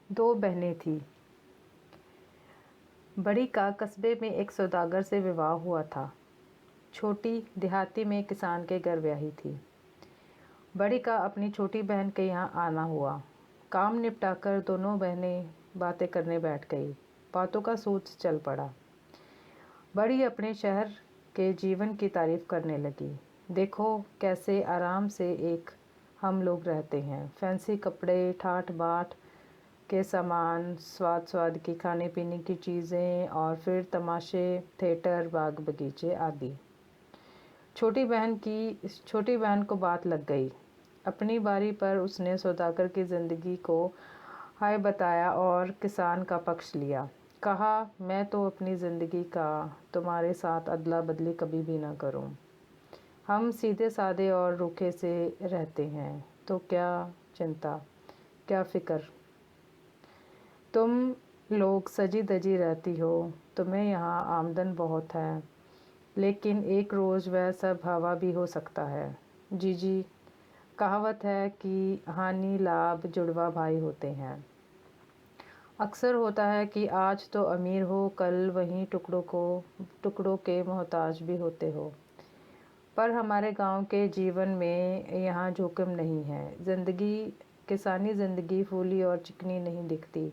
दो बहनें थीं। बड़ी का कस्बे में एक सौदागर से विवाह हुआ था। छोटी देहाती में किसान के घर ब्याही थी। बड़ी का अपनी छोटी बहन के यहाँ आना हुआ। काम निपटाकर दोनों बहनें बातें करने बैठ गई। बातों का सूत चल पड़ा। बड़ी अपने शहर के जीवन की तारीफ करने लगी। देखो कैसे आराम से एक हम लोग रहते हैं। फैंसी कपड़े, ठाठ बाट के सामान, स्वाद की खाने पीने की चीज़ें और फिर तमाशे, थिएटर, बाग बगीचे आदि। छोटी बहन को बात लग गई। अपनी बारी पर उसने सौदागर की ज़िंदगी को हाय बताया और किसान का पक्ष लिया। कहा, मैं तो अपनी ज़िंदगी का तुम्हारे साथ अदला बदली कभी भी ना करूं। हम सीधे सादे और रूखे से रहते हैं, तो क्या चिंता, क्या फ़िक्र। तुम लोग सजी धजी रहती हो, तुम्हें यहाँ आमदन बहुत है, लेकिन एक रोज़ वह सब हवा भी हो सकता है। जी, कहावत है कि हानि लाभ जुड़वा भाई होते हैं। अक्सर होता है कि आज तो अमीर हो, कल वहीं टुकड़ों के मोहताज भी होते हो। पर हमारे गांव के जीवन में यहाँ जोखिम नहीं है। किसानी ज़िंदगी फूली और चिकनी नहीं दिखती,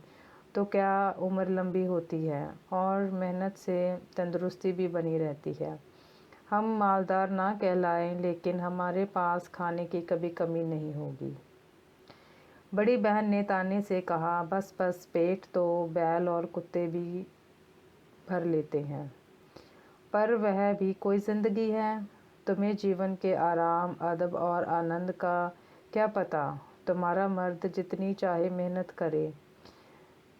तो क्या उम्र लंबी होती है और मेहनत से तंदुरुस्ती भी बनी रहती है। हम मालदार ना कहलाएं, लेकिन हमारे पास खाने की कभी कमी नहीं होगी। बड़ी बहन ने ताने से कहा, बस बस, पेट तो बैल और कुत्ते भी भर लेते हैं, पर वह भी कोई ज़िंदगी है। तुम्हें जीवन के आराम, अदब और आनंद का क्या पता। तुम्हारा मर्द जितनी चाहे मेहनत करे,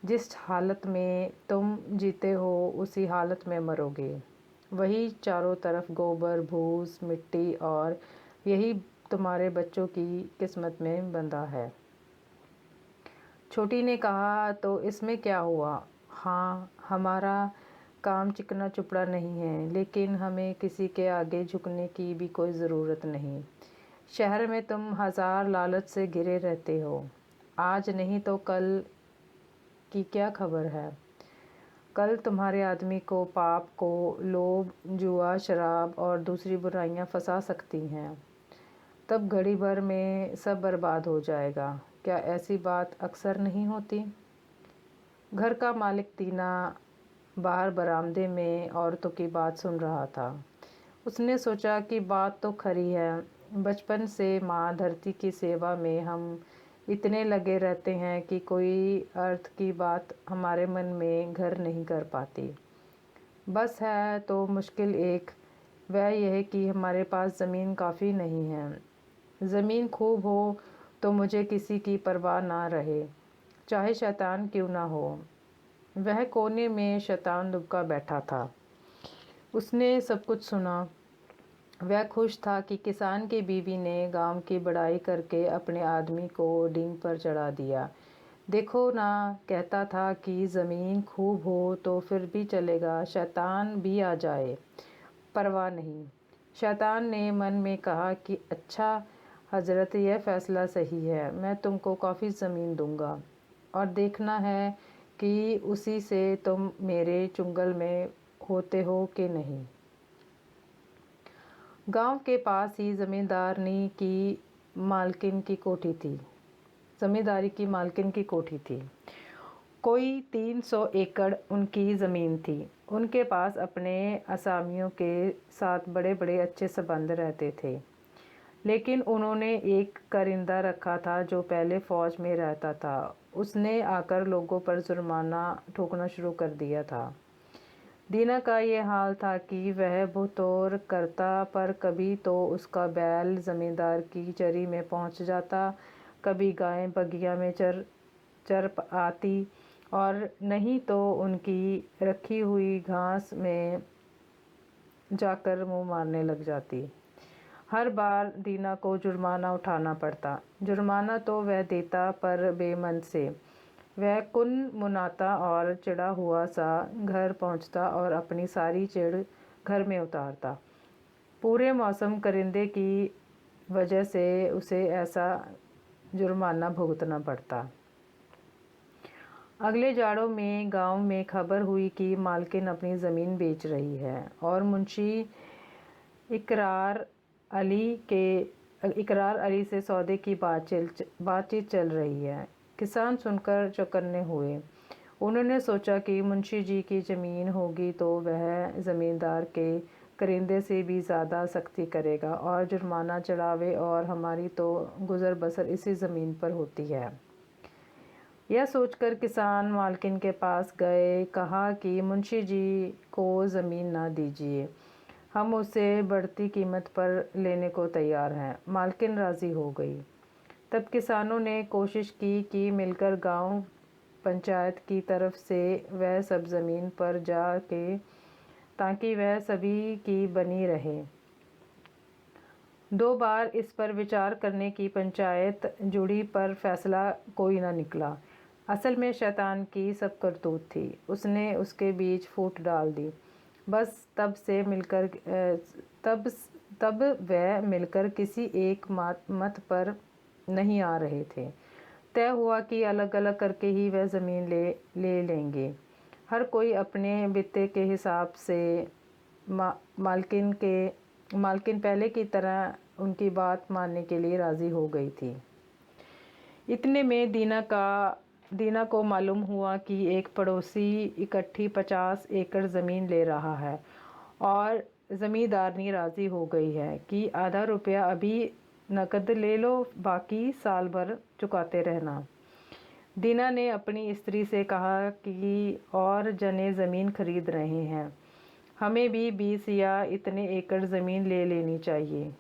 जिस हालत में तुम जीते हो उसी हालत में मरोगे। वही चारों तरफ गोबर, भूस, मिट्टी, और यही तुम्हारे बच्चों की किस्मत में बंधा है। छोटी ने कहा, तो इसमें क्या हुआ। हाँ, हमारा काम चिकना चुपड़ा नहीं है, लेकिन हमें किसी के आगे झुकने की भी कोई ज़रूरत नहीं। शहर में तुम हजार लालच से घिरे रहते हो। आज नहीं तो कल की क्या खबर है। कल तुम्हारे आदमी को पाप को लोभ, जुआ, शराब और दूसरी बुराइयां फंसा सकती हैं। तब घड़ी भर में सब बर्बाद हो जाएगा। क्या ऐसी बात अक्सर नहीं होती। घर का मालिक तीना बाहर बरामदे में औरतों की बात सुन रहा था। उसने सोचा कि बात तो खरी है। बचपन से माँ धरती की सेवा में हम इतने लगे रहते हैं कि कोई अर्थ की बात हमारे मन में घर नहीं कर पाती। बस है तो मुश्किल एक, वह यह कि हमारे पास ज़मीन काफ़ी नहीं है। ज़मीन खूब हो तो मुझे किसी की परवाह ना रहे, चाहे शैतान क्यों ना हो। वह कोने में शैतान दुबका बैठा था। उसने सब कुछ सुना। वह खुश था कि किसान की बीवी ने गांव की बड़ाई करके अपने आदमी को डींग पर चढ़ा दिया। देखो ना, कहता था कि ज़मीन खूब हो तो फिर भी चलेगा, शैतान भी आ जाए, परवाह नहीं। शैतान ने मन में कहा कि अच्छा हजरत, यह फ़ैसला सही है, मैं तुमको काफ़ी ज़मीन दूंगा, और देखना है कि उसी से तुम मेरे चुंगल में होते हो कि नहीं। गांव के पास ही ज़मींदारी की मालकिन की कोठी थी। कोई 300 एकड़ उनकी ज़मीन थी। उनके पास अपने असामियों के साथ बड़े बड़े अच्छे संबंध रहते थे, लेकिन उन्होंने एक कारिंदा रखा था जो पहले फ़ौज में रहता था। उसने आकर लोगों पर जुर्माना ठोकना शुरू कर दिया था। दीना का ये हाल था कि वह बतौर करता, पर कभी तो उसका बैल ज़मींदार की चरी में पहुंच जाता, कभी गाय बगिया में चर आती, और नहीं तो उनकी रखी हुई घास में जाकर मुंह मारने लग जाती। हर बार दीना को जुर्माना उठाना पड़ता। जुर्माना तो वह देता, पर बेमन से। वह कुन मुनाता और चिढ़ा हुआ सा घर पहुंचता और अपनी सारी चिढ़ घर में उतारता। पूरे मौसम करिंदे की वजह से उसे ऐसा जुर्माना भुगतना पड़ता। अगले जाड़ों में गांव में खबर हुई कि मालकिन अपनी ज़मीन बेच रही है और मुंशी इकरार इकरार अली से सौदे की बातचीत चल रही है। किसान सुनकर चौकन्ने हुए। उन्होंने सोचा कि मुंशी जी की ज़मीन होगी तो वह ज़मींदार के करिंदे से भी ज़्यादा सख्ती करेगा और जुर्माना चढ़ावे, और हमारी तो गुज़र बसर इसी ज़मीन पर होती है। यह सोचकर किसान मालकिन के पास गए। कहा कि मुंशी जी को ज़मीन ना दीजिए, हम उसे बढ़ती कीमत पर लेने को तैयार हैं। मालकिन राज़ी हो गई। तब किसानों ने कोशिश की कि मिलकर गांव पंचायत की तरफ से वह सब ज़मीन पर जा के, ताकि वह सभी की बनी रहे। 2 बार इस पर विचार करने की पंचायत जुड़ी पर फैसला कोई न निकला। असल में शैतान की सब करतूत थी। उसने उसके बीच फूट डाल दी। बस तब वह मिलकर किसी एक मत पर नहीं आ रहे थे। तय हुआ कि अलग अलग करके ही वह ज़मीन ले लेंगे। हर कोई अपने बित्ते के हिसाब से। मालकिन पहले की तरह उनकी बात मानने के लिए राज़ी हो गई थी। इतने में दीना को मालूम हुआ कि एक पड़ोसी इकट्ठी 50 एकड़ ज़मीन ले रहा है और ज़मींदारनी राज़ी हो गई है कि आधा रुपया अभी नकद ले लो, बाकी साल भर चुकाते रहना। दीना ने अपनी स्त्री से कहा कि और जने ज़मीन खरीद रहे हैं, हमें भी 20 या इतने एकड़ ज़मीन ले लेनी चाहिए।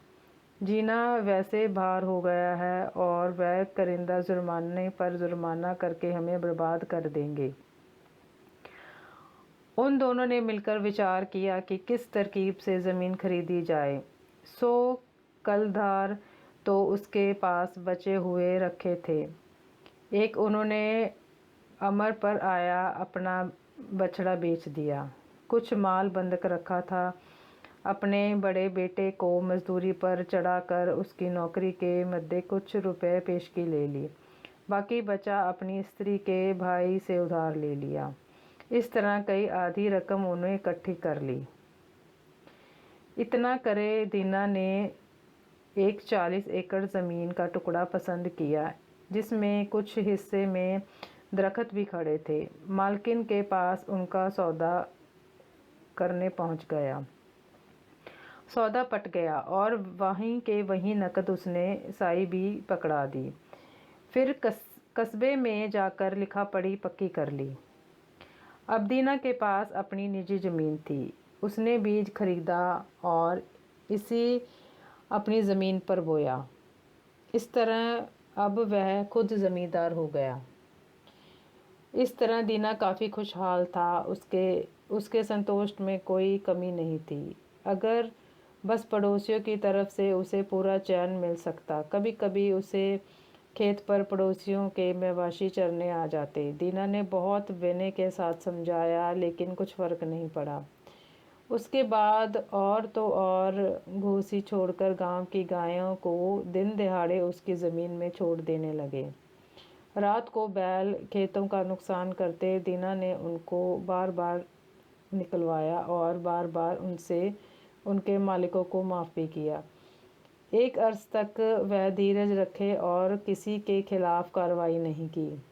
जीना वैसे भार हो गया है और वह करिंदा जुर्माने पर जुर्माना करके हमें बर्बाद कर देंगे। उन दोनों ने मिलकर विचार किया कि किस तरकीब से ज़मीन खरीदी जाए। 100 कलधार तो उसके पास बचे हुए रखे थे। एक उन्होंने अमर पर आया अपना बछड़ा बेच दिया। कुछ माल बंधक रखा था। अपने बड़े बेटे को मजदूरी पर चढ़ाकर उसकी नौकरी के मद्दे कुछ रुपए पेशगी ले ली। बाकी बचा अपनी स्त्री के भाई से उधार ले लिया। इस तरह कई आधी रकम उन्हें इकट्ठी कर ली। इतना करे दीना ने एक 40 एकड़ ज़मीन का टुकड़ा पसंद किया, जिसमें कुछ हिस्से में दरख्त भी खड़े थे। मालकिन के पास उनका सौदा करने पहुंच गया। सौदा पट गया और वहीं के वहीं नकद उसने साई भी पकड़ा दी। फिर कस्बे में जाकर लिखा पढ़ी पक्की कर ली। अब दीना के पास अपनी निजी ज़मीन थी। उसने बीज खरीदा और इसी अपनी ज़मीन पर बोया। इस तरह अब वह खुद ज़मींदार हो गया। इस तरह दीना काफ़ी खुशहाल था। उसके संतोष में कोई कमी नहीं थी। अगर बस पड़ोसियों की तरफ से उसे पूरा चैन मिल सकता। कभी कभी उसे खेत पर पड़ोसियों के मवेशी चरने आ जाते। दीना ने बहुत विनय के साथ समझाया, लेकिन कुछ फ़र्क नहीं पड़ा। उसके बाद और तो और घूसी छोड़कर गांव की गायों को दिन दहाड़े उसकी ज़मीन में छोड़ देने लगे। रात को बैल खेतों का नुकसान करते। दीना ने उनको बार बार निकलवाया और बार बार उनसे उनके मालिकों को माफ़ भी किया। एक अर्स तक वह धीरज रखे और किसी के खिलाफ कार्रवाई नहीं की।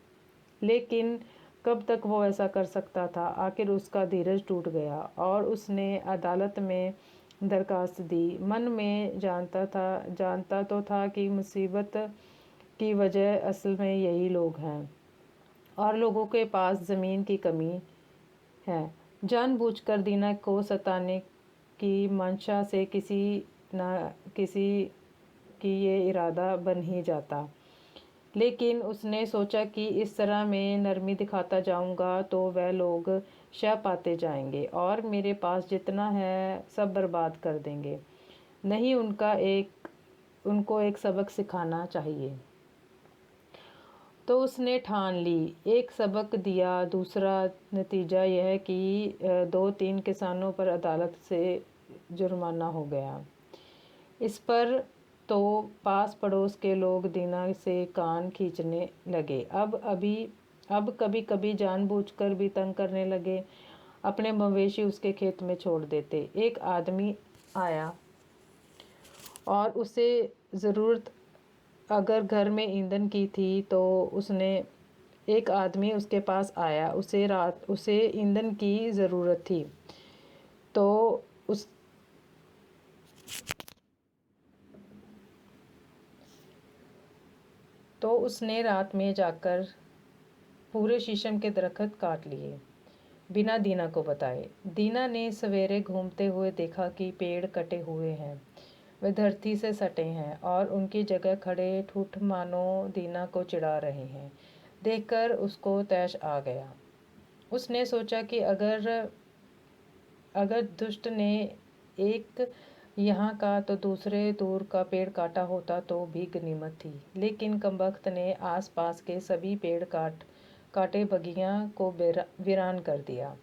लेकिन कब तक वो ऐसा कर सकता था? आखिर उसका धीरज टूट गया और उसने अदालत में दरखास्त दी। मन में जानता तो था कि मुसीबत की वजह असल में यही लोग हैं और लोगों के पास ज़मीन की कमी है। जानबूझकर दीना को सताने की मंशा से किसी न किसी की ये इरादा बन ही जाता। लेकिन उसने सोचा कि इस तरह मैं नरमी दिखाता जाऊंगा तो वह लोग शह पाते जाएंगे और मेरे पास जितना है सब बर्बाद कर देंगे। नहीं, उनको एक सबक सिखाना चाहिए। तो उसने ठान ली। एक सबक दिया। दूसरा नतीजा यह कि 2-3 किसानों पर अदालत से जुर्माना हो गया। इस पर तो पास पड़ोस के लोग दीना से कान खींचने लगे। अब कभी कभी जानबूझकर भी तंग करने लगे। अपने मवेशी उसके खेत में छोड़ देते। एक आदमी आया और उसे ज़रूरत अगर घर में ईंधन की थी तो उसने एक आदमी उसके पास आया, उसे ईंधन की ज़रूरत थी तो उस तो उसने रात में जाकर पूरे शीशम के दरख्त काट लिए बिना दीना को बताए। दीना ने सवेरे घूमते हुए देखा कि पेड़ कटे हुए हैं, वे धरती से सटे हैं और उनकी जगह खड़े ठूठ मानो दीना को चिढ़ा रहे हैं। देखकर उसको तैश आ गया। उसने सोचा कि अगर दुष्ट ने एक यहाँ का तो दूसरे दूर का पेड़ काटा होता तो भी गनीमत थी, लेकिन कमबख्त ने आसपास के सभी पेड़ काटे बगिया को वीरान कर दिया।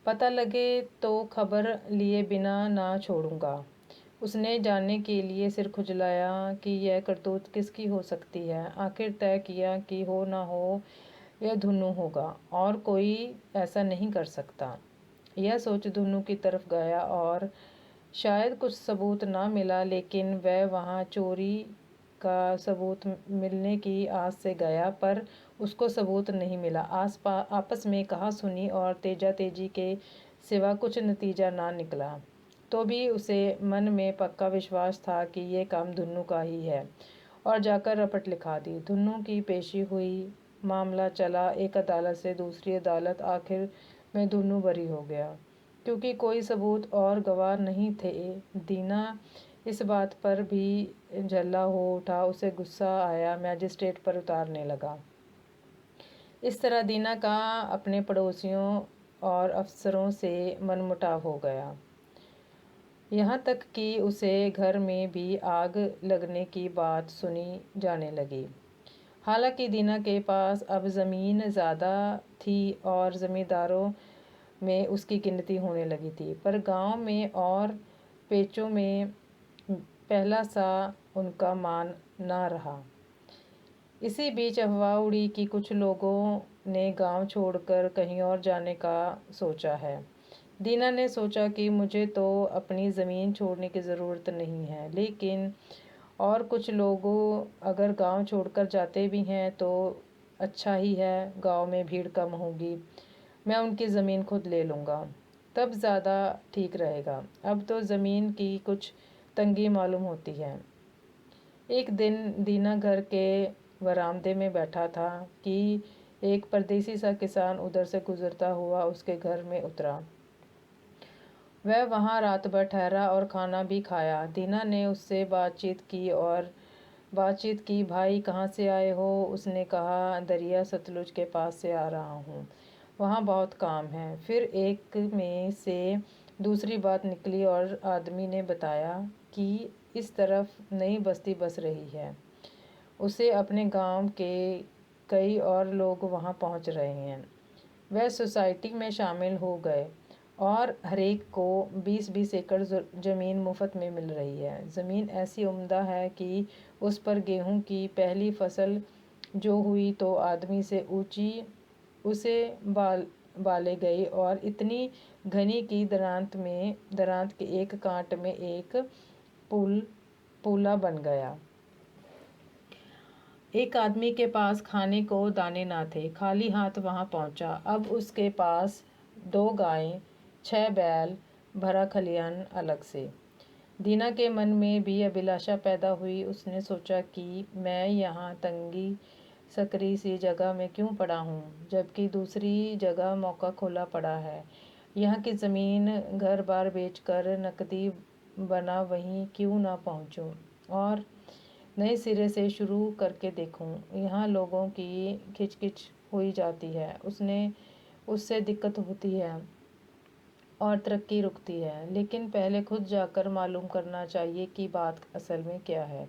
पता लगे तो खबर लिए बिना ना छोड़ूंगा। उसने जानने के लिए सिर खुजलाया कि यह करतूत किसकी हो सकती है। आखिर तय किया कि हो ना हो यह धुन्नू होगा, और कोई ऐसा नहीं कर सकता। यह सोच धुन्नू की तरफ गया और शायद कुछ सबूत ना मिला, लेकिन वह वहाँ चोरी का सबूत मिलने की आस से गया, पर उसको सबूत नहीं मिला। आपस में कहा सुनी और तेजा तेजी के सिवा कुछ नतीजा ना निकला। तो भी उसे मन में पक्का विश्वास था कि ये काम धुन्नू का ही है, और जाकर रपट लिखा दी। धुन्नू की पेशी हुई, मामला चला एक अदालत से दूसरी अदालत, आखिर में धुन्नू बरी हो गया क्योंकि कोई सबूत और गवाह नहीं थे। दीना इस बात पर भी झल्ला हो उठा। उसे गुस्सा आया, मैजिस्ट्रेट पर उतारने लगा। इस तरह दीना का अपने पड़ोसियों और अफसरों से मनमुटाव हो गया, यहाँ तक कि उसे घर में भी आग लगने की बात सुनी जाने लगी। हालांकि दीना के पास अब ज़मीन ज़्यादा थी और ज़मींदारों में उसकी गिनती होने लगी थी, पर गांव में और पेचों में पहला सा उनका मान ना रहा। इसी बीच अफवाह उड़ी कि कुछ लोगों ने गांव छोड़कर कहीं और जाने का सोचा है। दीना ने सोचा कि मुझे तो अपनी ज़मीन छोड़ने की ज़रूरत नहीं है, लेकिन और कुछ लोगों अगर गांव छोड़कर जाते भी हैं तो अच्छा ही है, गांव में भीड़ कम होगी। मैं उनकी ज़मीन खुद ले लूँगा, तब ज़्यादा ठीक रहेगा। अब तो ज़मीन की कुछ तंगी मालूम होती है। एक दिन दीना घर के वरामदे में बैठा था कि एक परदेसी सा किसान उधर से गुजरता हुआ उसके घर में उतरा। वह वहाँ रात भर ठहरा और खाना भी खाया। दीना ने उससे बातचीत की। भाई कहाँ से आए हो? उसने कहा, दरिया सतलुज के पास से आ रहा हूँ, वहाँ बहुत काम है। फिर एक में से दूसरी बात निकली और आदमी ने बताया कि इस तरफ नई बस्ती बस रही है। उसे अपने गांव के कई और लोग वहां पहुंच रहे हैं। वह सोसाइटी में शामिल हो गए और हरेक को 20-20 एकड़ ज़मीन मुफ्त में मिल रही है। ज़मीन ऐसी उम्दा है कि उस पर गेहूं की पहली फसल जो हुई तो आदमी से ऊंची उसे बाले गई और इतनी घनी कि दरांत के एक कांट में एक पूला बन गया। एक आदमी के पास खाने को दाने ना थे, खाली हाथ वहां पहुंचा। अब उसके पास 2 गायें, 6 बैल, भरा खलियान अलग से। दीना के मन में भी अभिलाषा पैदा हुई। उसने सोचा कि मैं यहाँ तंगी सकरी सी जगह में क्यों पड़ा हूँ, जबकि दूसरी जगह मौका खुला पड़ा है। यहाँ की ज़मीन घर बार बेचकर नकदी बना वहीं क्यों ना पहुँचूँ और नए सिरे से शुरू करके देखूं। यहाँ लोगों की खिचखिच हुई जाती है, उससे दिक्कत होती है और तरक्की रुकती है, लेकिन पहले खुद जाकर मालूम करना चाहिए कि बात असल में क्या है।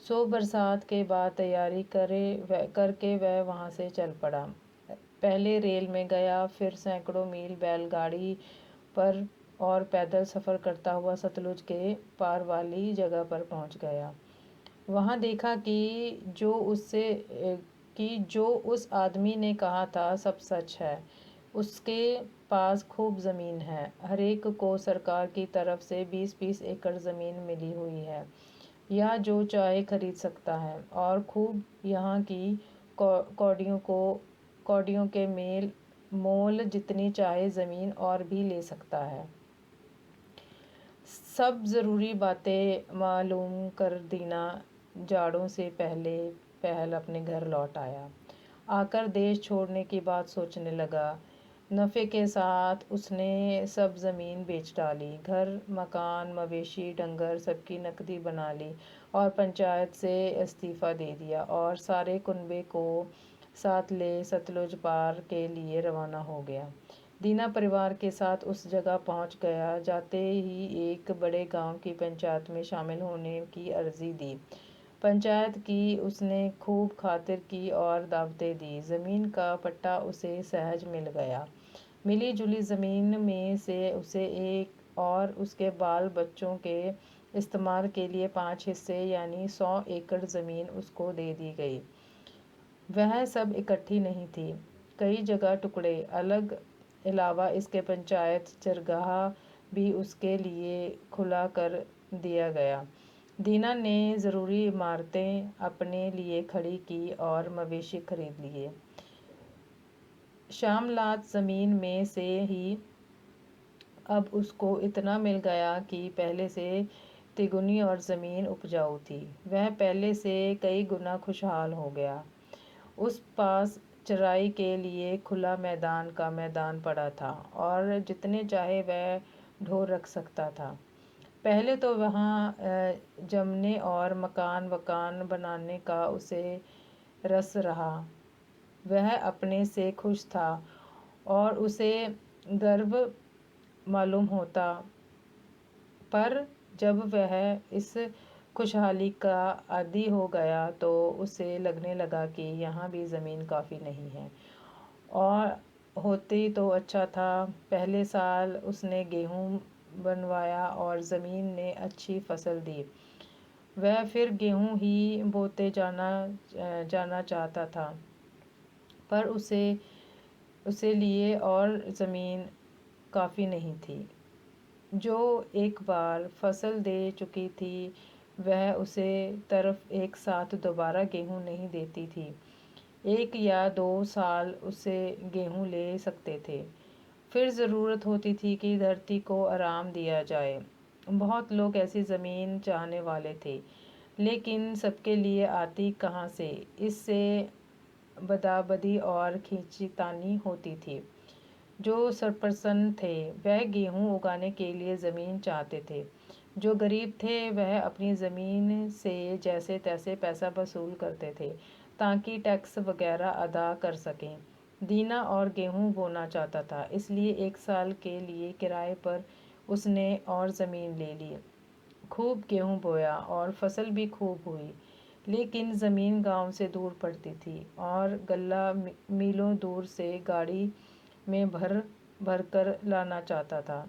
सो बरसात के बाद तैयारी करके वह वहाँ से चल पड़ा। पहले रेल में गया, फिर सैकड़ों मील बैलगाड़ी पर और पैदल सफ़र करता हुआ सतलुज के पार वाली जगह पर पहुँच गया। वहाँ देखा कि कि जो उस आदमी ने कहा था सब सच है। उसके पास खूब ज़मीन है, हरेक को सरकार की तरफ से 20-20 एकड़ ज़मीन मिली हुई है। यह जो चाहे खरीद सकता है और खूब यहाँ की कौड़ियों के मोल जितनी चाहे ज़मीन और भी ले सकता है। सब ज़रूरी बातें मालूम कर दीना जाड़ों से पहल अपने घर लौट आया। आकर देश छोड़ने की बात सोचने लगा। नफ़े के साथ उसने सब ज़मीन बेच डाली, घर मकान मवेशी डंगर सबकी नकदी बना ली और पंचायत से इस्तीफ़ा दे दिया और सारे कुनबे को साथ ले सतलुज पार के लिए रवाना हो गया। दीना परिवार के साथ उस जगह पहुंच गया। जाते ही एक बड़े गांव की पंचायत में शामिल होने की अर्जी दी। पंचायत की उसने खूब खातिर की और दावतें दी। ज़मीन का पट्टा उसे सहज मिल गया। मिली जुली ज़मीन में से उसे एक और उसके बाल बच्चों के इस्तेमाल के लिए 5 हिस्से यानी 100 एकड़ ज़मीन उसको दे दी गई। वह सब इकट्ठी नहीं थी, कई जगह टुकड़े अलग। अलावा इसके पंचायत चरगाह भी उसके लिए खुला कर दिया गया। दीना ने ज़रूरी इमारतें अपने लिए खड़ी की और मवेशी खरीद लिए। शामलात ज़मीन में से ही अब उसको इतना मिल गया कि पहले से तिगुनी और ज़मीन उपजाऊ थी। वह पहले से कई गुना खुशहाल हो गया। उस पास चराई के लिए खुला मैदान पड़ा था और जितने चाहे वह ढोर रख सकता था। पहले तो वहाँ जमने और मकान वकान बनाने का उसे रस रहा। वह अपने से खुश था और उसे गर्व मालूम होता, पर जब वह इस खुशहाली का आदी हो गया तो उसे लगने लगा कि यहाँ भी ज़मीन काफ़ी नहीं है और होती तो अच्छा था। पहले साल उसने गेहूँ बनवाया और ज़मीन ने अच्छी फसल दी। वह फिर गेहूँ ही बोते जाना चाहता था, पर उसे लिए और ज़मीन काफ़ी नहीं थी। जो एक बार फसल दे चुकी थी वह उसे तरफ एक साथ दोबारा गेहूँ नहीं देती थी। 1 या 2 साल उसे गेहूँ ले सकते थे, फिर ज़रूरत होती थी कि धरती को आराम दिया जाए। बहुत लोग ऐसी ज़मीन चाहने वाले थे, लेकिन सबके लिए आती कहाँ से। इससे बदाबदी और खींचतानी होती थी। जो सरप्रसन्न थे वह गेहूँ उगाने के लिए ज़मीन चाहते थे। जो गरीब थे वह अपनी ज़मीन से जैसे तैसे पैसा वसूल करते थे ताकि टैक्स वगैरह अदा कर सकें। दीना और गेहूँ बोना चाहता था, इसलिए 1 साल के लिए किराए पर उसने और ज़मीन ले ली। खूब गेहूँ बोया और फसल भी खूब हुई, लेकिन ज़मीन गांव से दूर पड़ती थी और गल्ला मीलों दूर से गाड़ी में भर कर लाना चाहता था।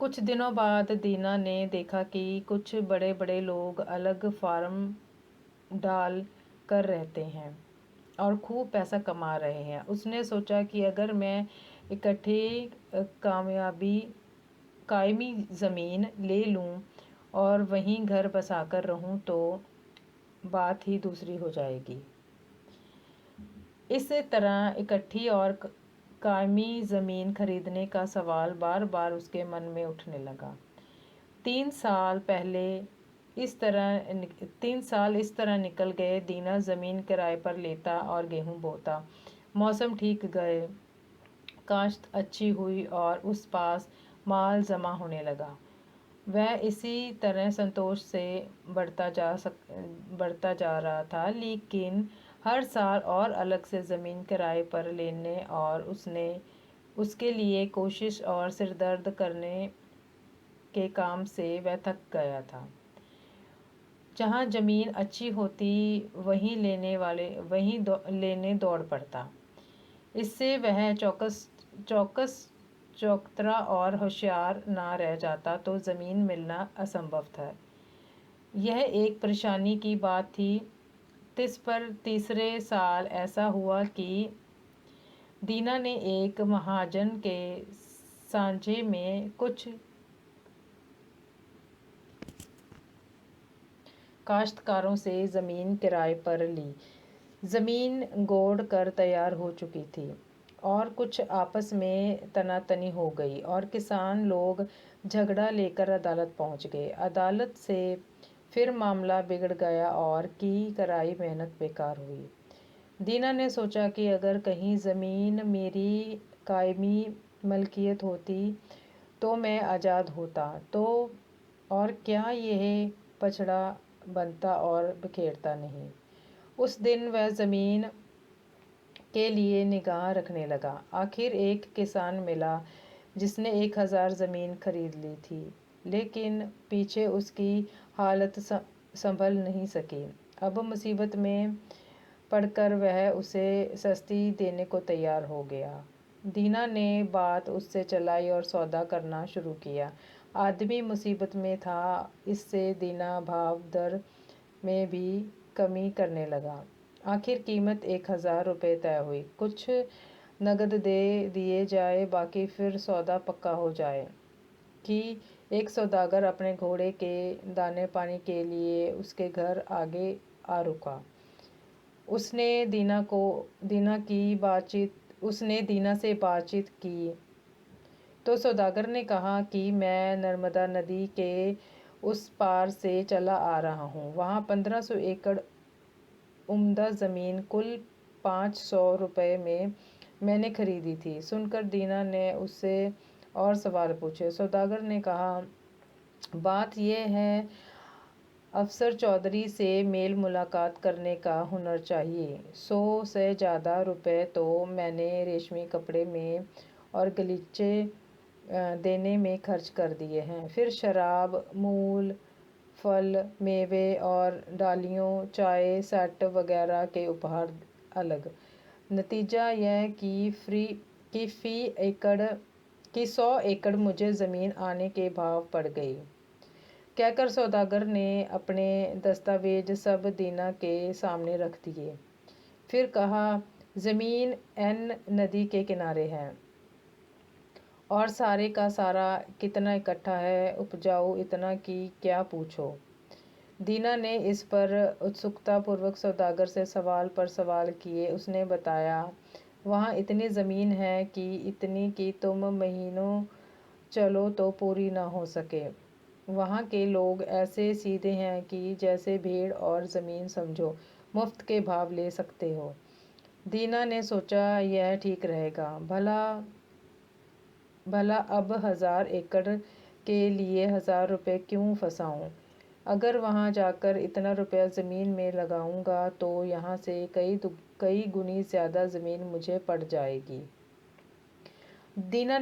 कुछ दिनों बाद दीना ने देखा कि कुछ बड़े बड़े लोग अलग फार्म डाल कर रहते हैं और खूब पैसा कमा रहे हैं। उसने सोचा कि अगर मैं इकट्ठी कायमी ज़मीन ले लूं और वहीं घर बसाकर रहूं तो बात ही दूसरी हो जाएगी। इस तरह इकट्ठी और कायमी ज़मीन खरीदने का सवाल बार बार उसके मन में उठने लगा। 3 साल इस तरह निकल गए। दीना ज़मीन किराए पर लेता और गेहूँ बोता। मौसम ठीक गए, काश्त अच्छी हुई और उस पास माल जमा होने लगा। वह इसी तरह संतोष से बढ़ता जा रहा था, लेकिन हर साल और अलग से ज़मीन किराए पर लेने और उसके लिए कोशिश और सिरदर्द करने के काम से वह थक गया था। जहाँ ज़मीन अच्छी होती वहीं लेने दौड़ पड़ता। इससे वह चौकतरा और होशियार ना रह जाता तो ज़मीन मिलना असंभव था। यह एक परेशानी की बात थी। तीसरे साल ऐसा हुआ कि दीना ने एक महाजन के सांझे में कुछ काश्तकारों से ज़मीन किराए पर ली। ज़मीन गोड़ कर तैयार हो चुकी थी और कुछ आपस में तनातनी हो गई और किसान लोग झगड़ा लेकर अदालत पहुंच गए। अदालत से फिर मामला बिगड़ गया और की कराई मेहनत बेकार हुई। दीना ने सोचा कि अगर कहीं ज़मीन मेरी कायमी मलकियत होती तो मैं आज़ाद होता तो और क्या यह पछड़ा बनता और बिखेरता नहीं। उस दिन वह ज़मीन के लिए निगाह रखने लगा। आखिर एक किसान मिला जिसने 1000 ज़मीन खरीद ली थी, लेकिन पीछे उसकी हालत संभल नहीं सकी। अब मुसीबत में पढ़कर वह उसे सस्ती देने को तैयार हो गया। दीना ने बात उससे चलाई और सौदा करना शुरू किया। आदमी मुसीबत में था, इससे दीना भाव दर में भी कमी करने लगा। आखिर कीमत 1000 रुपये तय हुई। कुछ नगद दे दिए जाए, बाकी फिर सौदा पक्का हो जाए। कि एक सौदागर अपने घोड़े के दाने पानी के लिए उसके घर आगे आ रुका। उसने दीना से बातचीत की तो सौदागर ने कहा कि मैं नर्मदा नदी के उस पार से चला आ रहा हूँ। वहाँ 1500 एकड़ उम्दा ज़मीन कुल 500 रुपये में मैंने खरीदी थी। सुनकर दीना ने उससे और सवाल पूछे। सौदागर ने कहा, बात यह है, अफसर चौधरी से मेल मुलाकात करने का हुनर चाहिए। 100 से ज़्यादा रुपए तो मैंने रेशमी कपड़े में और गलीचे देने में खर्च कर दिए हैं। फिर शराब, मूल, फल, मेवे और डालियों, चाय सेट वगैरह के उपहार अलग। नतीजा यह कि फी एकड़ की 100 एकड़ मुझे ज़मीन आने के भाव पड़ गई। कहकर सौदागर ने अपने दस्तावेज सब दीना के सामने रख दिए। फिर कहा, ज़मीन एन नदी के किनारे है और सारे का सारा कितना इकट्ठा है, उपजाऊ इतना कि क्या पूछो। दीना ने इस पर उत्सुकतापूर्वक सौदागर से सवाल पर सवाल किए। उसने बताया, वहाँ इतनी ज़मीन है कि इतनी कि तुम महीनों चलो तो पूरी ना हो सके। वहाँ के लोग ऐसे सीधे हैं कि जैसे भेड़ और ज़मीन समझो मुफ्त के भाव ले सकते हो। दीना ने सोचा, यह ठीक रहेगा। भला अब 1000 एकड़ के लिए 1000 रुपये क्यों फंसाऊं? अगर वहाँ जाकर इतना रुपया ज़मीन में लगाऊंगा तो यहाँ से कई गुनी ज़्यादा ज़मीन मुझे पड़ जाएगी। दीना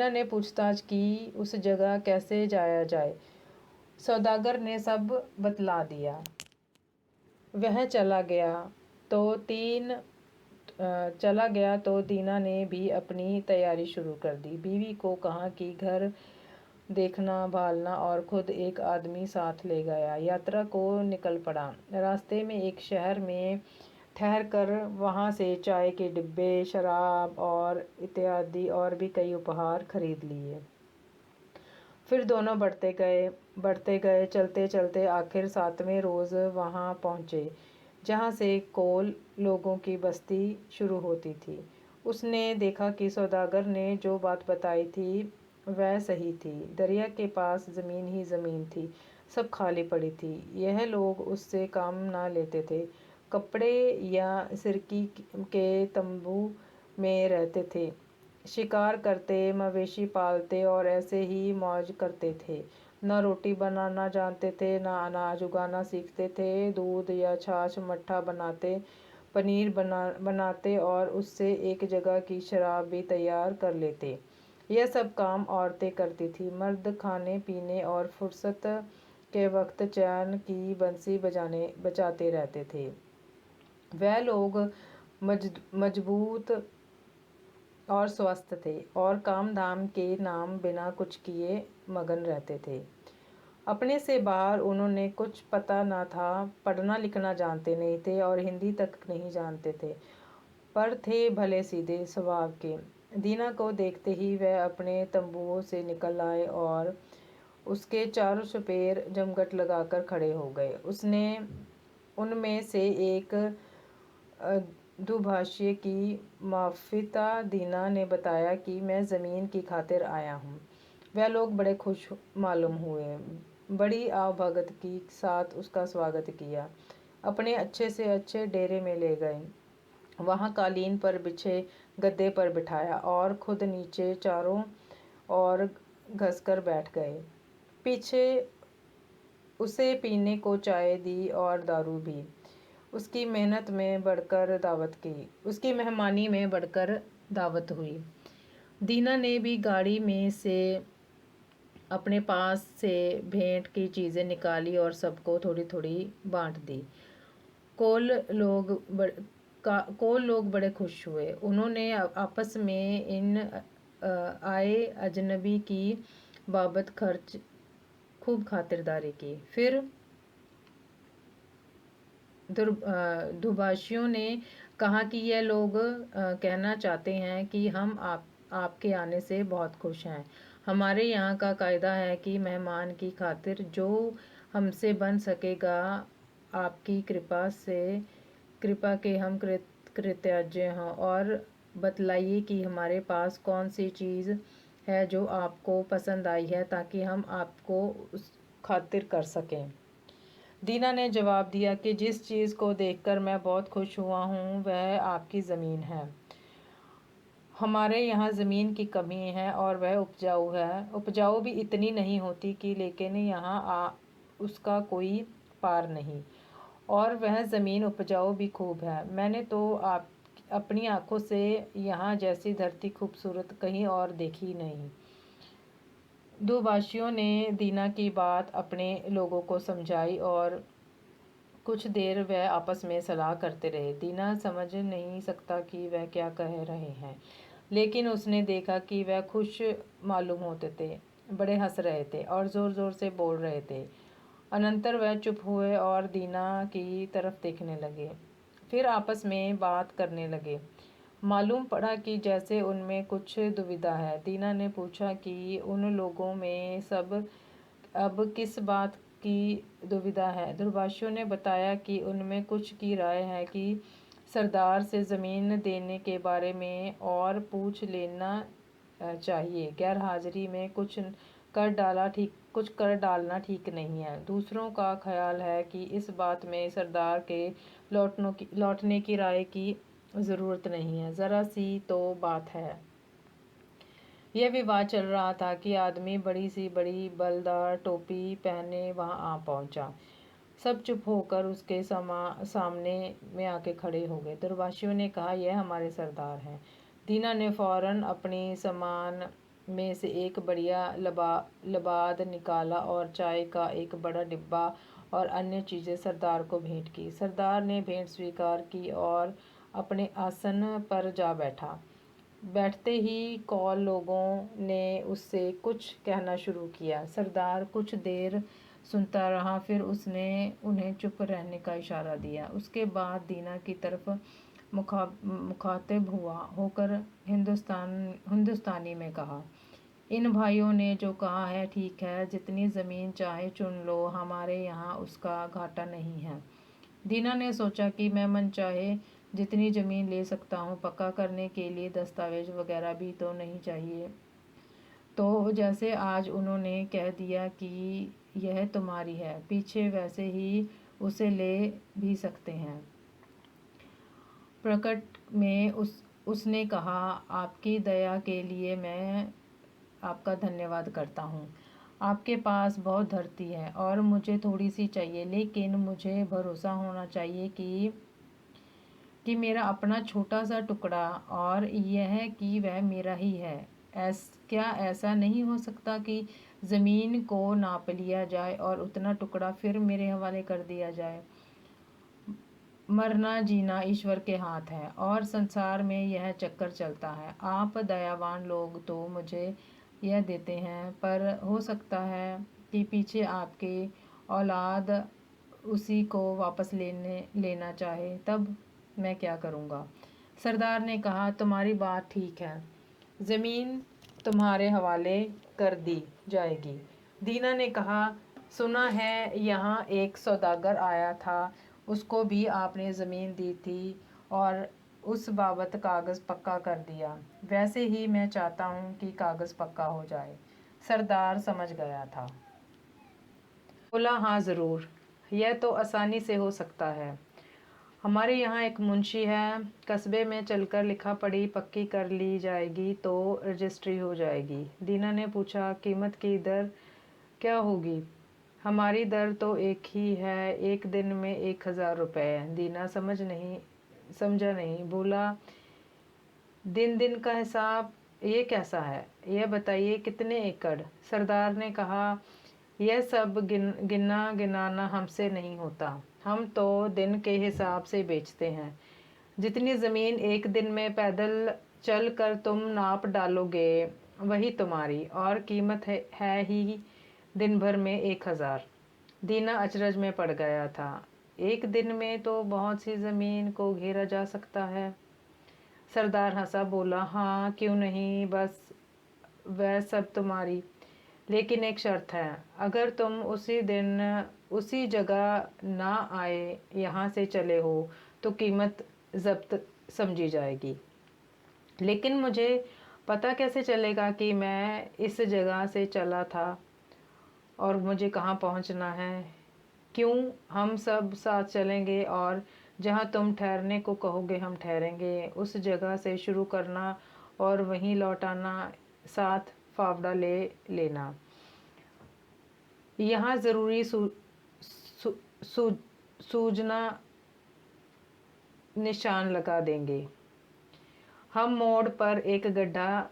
ने पूछताछ की, उस जगह कैसे जाया जाए। सौदागर ने सब बतला दिया। वह चला गया तो दीना ने भी अपनी तैयारी शुरू कर दी। बीवी को कहा कि घर देखना भालना और खुद एक आदमी साथ ले गया। यात्रा को निकल पड़ा। रास्ते में एक शहर में ठहर कर वहाँ से चाय के डिब्बे, शराब और इत्यादि और भी कई उपहार खरीद लिए। फिर दोनों बढ़ते गए चलते चलते आखिर 7वें रोज़ वहाँ पहुँचे जहाँ से कोल लोगों की बस्ती शुरू होती थी। उसने देखा कि सौदागर ने जो बात बताई थी वह सही थी। दरिया के पास ज़मीन ही ज़मीन थी, सब खाली पड़ी थी। यह लोग उससे काम ना लेते थे, कपड़े या सिरकी के तंबू में रहते थे, शिकार करते, मवेशी पालते और ऐसे ही मौज करते थे। न रोटी बनाना जानते थे, न अनाज उगाना सीखते थे। दूध या छाछ मट्ठा बनाते, पनीर बनाते और उससे एक जगह की शराब भी तैयार कर लेते। यह सब काम औरतें करती थी। मर्द खाने पीने और फुर्सत के वक्त चैन की बंसी बजाते रहते थे। वह लोग मजबूत और स्वस्थ थे और काम धाम के नाम बिना कुछ किए मगन रहते थे। अपने से बाहर उन्होंने कुछ पता ना था, पढ़ना लिखना जानते नहीं थे और हिंदी तक नहीं जानते थे, पर थे भले सीधे स्वभाव के। दीना को देखते ही वह अपने तंबुओं से निकल आए और उसके चारों चुपेर जमघट लगाकर खड़े हो गए। उसने उनमें से एक दुभाषी की माफिता दीना ने बताया कि मैं ज़मीन की खातिर आया हूँ। वह लोग बड़े खुश मालूम हुए, बड़ी आवभगत के साथ उसका स्वागत किया, अपने अच्छे से अच्छे डेरे में ले गए, वहाँ कालीन पर बिछे गद्दे पर बिठाया और खुद नीचे चारों ओर घसकर बैठ गए। पीछे उसे पीने को चाय दी और दारू भी। उसकी मेहनत में बढ़कर दावत की, उसकी मेहमानी में बढ़कर दावत हुई। दीना ने भी गाड़ी में से अपने पास से भेंट की चीज़ें निकाली और सबको थोड़ी थोड़ी बांट दी। कोल लोग बड़े खुश हुए। उन्होंने आपस में इन आए अजनबी की बाबत खर्च खूब खातिरदारी की। फिर दुभाषियों ने कहा कि यह लोग कहना चाहते हैं कि हम आपके आने से बहुत खुश हैं। हमारे यहाँ का कायदा है कि मेहमान की खातिर जो हमसे बन सकेगा, आपकी कृपा के हम कृतज्ञ हैं। और बतलाइए कि हमारे पास कौन सी चीज़ है जो आपको पसंद आई है, ताकि हम आपको उस खातिर कर सकें। दीना ने जवाब दिया कि जिस चीज़ को देखकर मैं बहुत खुश हुआ हूँ वह आपकी ज़मीन है। हमारे यहाँ ज़मीन की कमी है और वह उपजाऊ है, उपजाऊ भी इतनी नहीं होती कि, लेकिन यहाँ उसका कोई पार नहीं, और वह ज़मीन उपजाऊ भी खूब है। मैंने तो अपनी आँखों से यहाँ जैसी धरती खूबसूरत कहीं और देखी नहीं। दुभाषियों ने दीना की बात अपने लोगों को समझाई और कुछ देर वह आपस में सलाह करते रहे। दीना समझ नहीं सकता कि वह क्या कह रहे हैं, लेकिन उसने देखा कि वह खुश मालूम होते थे, बड़े हंस रहे थे और ज़ोर ज़ोर से बोल रहे थे। अनंतर वह चुप हुए और दीना की तरफ देखने लगे, फिर आपस में बात करने लगे। मालूम पड़ा कि जैसे उनमें कुछ दुविधा है। दीना ने पूछा कि उन लोगों में सब अब किस बात की दुविधा है। दुर्भाषियों ने बताया कि उनमें कुछ की राय है कि सरदार से ज़मीन देने के बारे में और पूछ लेना चाहिए। गैर हाजिरी में कुछ कर डालना ठीक नहीं है। दूसरों का ख्याल है कि इस बात में सरदार के लौटने की राय की ज़रूरत नहीं है, ज़रा सी तो बात है। यह विवाद चल रहा था कि आदमी बड़ी बलदार टोपी पहने वहां आ पहुंचा। सब चुप होकर उसके सामने में आके खड़े हो गए। दुर्भाषियों ने कहा, यह हमारे सरदार हैं। दीना ने फौरन अपनी सामान में से एक बढ़िया लबाद निकाला और चाय का एक बड़ा डिब्बा और अन्य चीज़ें सरदार को भेंट की। सरदार ने भेंट स्वीकार की और अपने आसन पर जा बैठा। बैठते ही कौल लोगों ने उससे कुछ कहना शुरू किया। सरदार कुछ देर सुनता रहा, फिर उसने उन्हें चुप रहने का इशारा दिया। उसके बाद दीना की तरफ मुखातिब होकर हिंदुस्तानी में कहा, इन भाइयों ने जो कहा है ठीक है, जितनी ज़मीन चाहे चुन लो, हमारे यहाँ उसका घाटा नहीं है। दीना ने सोचा कि मैं मन चाहे जितनी ज़मीन ले सकता हूँ, पक्का करने के लिए दस्तावेज वगैरह भी तो नहीं चाहिए। तो जैसे आज उन्होंने कह दिया कि यह तुम्हारी है, पीछे वैसे ही उसे ले भी सकते हैं। प्रकट में उसने कहा, आपकी दया के लिए मैं आपका धन्यवाद करता हूँ। आपके पास बहुत धरती है और मुझे थोड़ी सी चाहिए, लेकिन मुझे भरोसा होना चाहिए कि मेरा अपना छोटा सा टुकड़ा, और यह कि वह मेरा ही है। क्या ऐसा नहीं हो सकता कि ज़मीन को नाप लिया जाए और उतना टुकड़ा फिर मेरे हवाले कर दिया जाए? मरना जीना ईश्वर के हाथ है और संसार में यह चक्कर चलता है। आप दयावान लोग तो मुझे यह देते हैं, पर हो सकता है कि पीछे आपके औलाद उसी को वापस लेना चाहे, तब मैं क्या करूँगा। सरदार ने कहा, तुम्हारी बात ठीक है, ज़मीन तुम्हारे हवाले कर दी जाएगी। दीना ने कहा, सुना है यहाँ एक सौदागर आया था, उसको भी आपने ज़मीन दी थी और उस बाबत कागज़ पक्का कर दिया। वैसे ही मैं चाहता हूँ कि कागज़ पक्का हो जाए। सरदार समझ गया था। बोला, हाँ ज़रूर, यह तो आसानी से हो सकता है। हमारे यहाँ एक मुंशी है, कस्बे में चलकर लिखा पढ़ी पक्की कर ली जाएगी तो रजिस्ट्री हो जाएगी। दीना ने पूछा, कीमत की दर क्या होगी। हमारी दर तो एक ही है, एक दिन में 1000 रुपये। दीना समझा नहीं, बोला, दिन दिन का हिसाब ये कैसा है, यह बताइए कितने एकड़। सरदार ने कहा, यह सब गिनना गिनाना हमसे नहीं होता, हम तो दिन के हिसाब से बेचते हैं। जितनी ज़मीन एक दिन में पैदल चल कर तुम नाप डालोगे वही तुम्हारी, और कीमत है ही दिन भर में 1000। दीना अचरज में पड़ गया था। एक दिन में तो बहुत सी ज़मीन को घेरा जा सकता है। सरदार हंसा, बोला, हाँ क्यों नहीं, बस वह सब तुम्हारी, लेकिन एक शर्त है, अगर तुम उसी दिन उसी जगह ना आए, यहाँ से चले हो, तो कीमत जब्त समझी जाएगी। लेकिन मुझे पता कैसे चलेगा कि मैं इस जगह से चला था और मुझे कहाँ पहुँचना है। क्यों, हम सब साथ चलेंगे और जहाँ तुम ठहरने को कहोगे हम ठहरेंगे। उस जगह से शुरू करना और वहीं लौट आना, साथ फावड़ा ले लेना। यहाँ ज़रूरी सूचना निशान लगा देंगे। हम मोड़ पर एक गड्ढा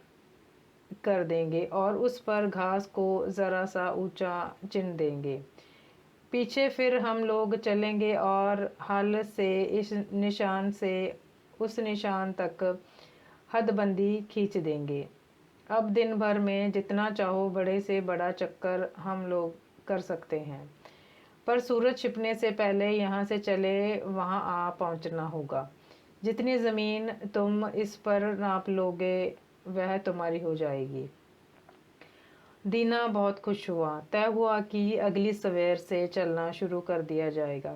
कर देंगे और उस पर घास को ज़रा सा ऊंचा चिन देंगे। पीछे फिर हम लोग चलेंगे और हल से इस निशान से उस निशान तक हदबंदी खींच देंगे। अब दिन भर में जितना चाहो बड़े से बड़ा चक्कर हम लोग कर सकते हैं, पर सूरज छिपने से पहले यहाँ से चले वहाँ आ पहुँचना होगा। जितनी ज़मीन तुम इस पर नाप लोगे वह तुम्हारी हो जाएगी। दीना बहुत खुश हुआ। तय हुआ कि अगली सवेर से चलना शुरू कर दिया जाएगा।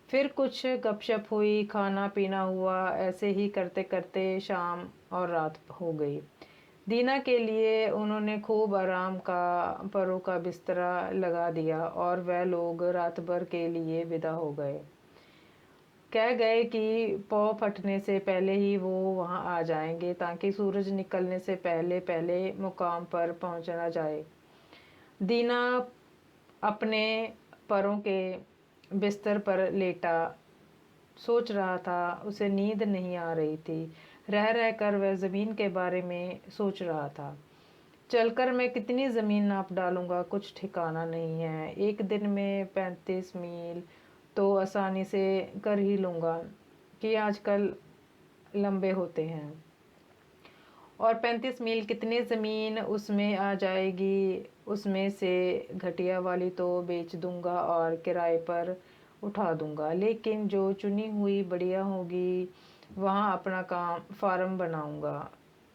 फिर कुछ गपशप हुई, खाना पीना हुआ। ऐसे ही करते करते शाम और रात हो गई। दीना के लिए उन्होंने खूब आराम का परों का बिस्तरा लगा दिया और वह लोग रात भर के लिए विदा हो गए। कह गए कि पौ फटने से पहले ही वो वहाँ आ जाएंगे, ताकि सूरज निकलने से पहले पहले मुकाम पर पहुँचना जाए। दीना अपने परों के बिस्तर पर लेटा सोच रहा था। उसे नींद नहीं आ रही थी। रह रह कर वह ज़मीन के बारे में सोच रहा था। चलकर मैं कितनी ज़मीन नाप डालूंगा, कुछ ठिकाना नहीं है। एक दिन में 35 मील तो आसानी से कर ही लूँगा, कि आजकल लंबे होते हैं। और 35 मील कितनी ज़मीन उसमें आ जाएगी। उसमें से घटिया वाली तो बेच दूंगा और किराए पर उठा दूंगा, लेकिन जो चुनी हुई बढ़िया होगी वहाँ अपना फार्म बनाऊंगा।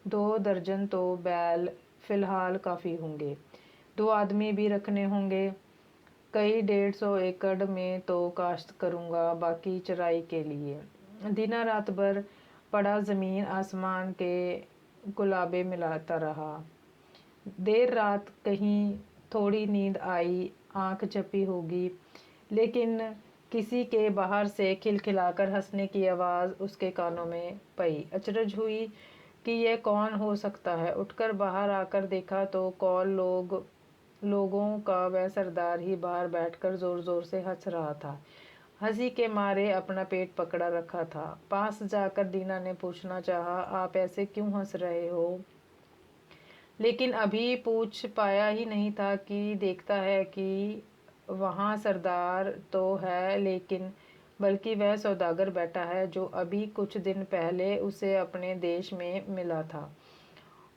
2 दर्जन तो बैल फ़िलहाल काफ़ी होंगे, 2 आदमी भी रखने होंगे। कई 150 एकड़ में तो काश्त करूँगा, बाकी चराई के लिए। दीना रात भर पड़ा ज़मीन आसमान के गुलाबे मिलाता रहा। देर रात कहीं थोड़ी नींद आई, आँख झपी होगी, लेकिन किसी के बाहर से खिलखिलाकर हंसने की आवाज़ उसके कानों में पई। अचरज हुई कि यह कौन हो सकता है। उठकर बाहर आकर देखा तो लोगों का वह सरदार ही बाहर बैठकर ज़ोर ज़ोर से हंस रहा था। हंसी के मारे अपना पेट पकड़ा रखा था। पास जाकर दीना ने पूछना चाहा, आप ऐसे क्यों हंस रहे हो, लेकिन अभी पूछ पाया ही नहीं था कि देखता है कि वहाँ सरदार तो है, लेकिन बल्कि वह सौदागर बैठा है जो अभी कुछ दिन पहले उसे अपने देश में मिला था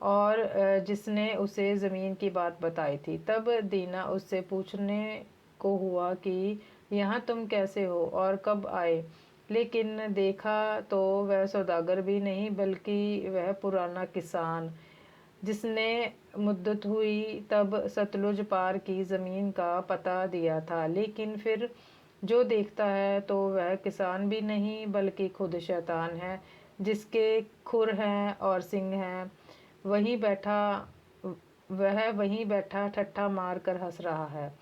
और जिसने उसे ज़मीन की बात बताई थी। तब दीना उससे पूछने को हुआ कि यहाँ तुम कैसे हो और कब आए, लेकिन देखा तो वह सौदागर भी नहीं बल्कि वह पुराना किसान जिसने मुद्दत हुई तब सतलुज पार की ज़मीन का पता दिया था। लेकिन फिर जो देखता है तो वह किसान भी नहीं बल्कि खुद शैतान है, जिसके खुर हैं और सिंग हैं। वह वहीं बैठा ठट्ठा मार कर हंस रहा है।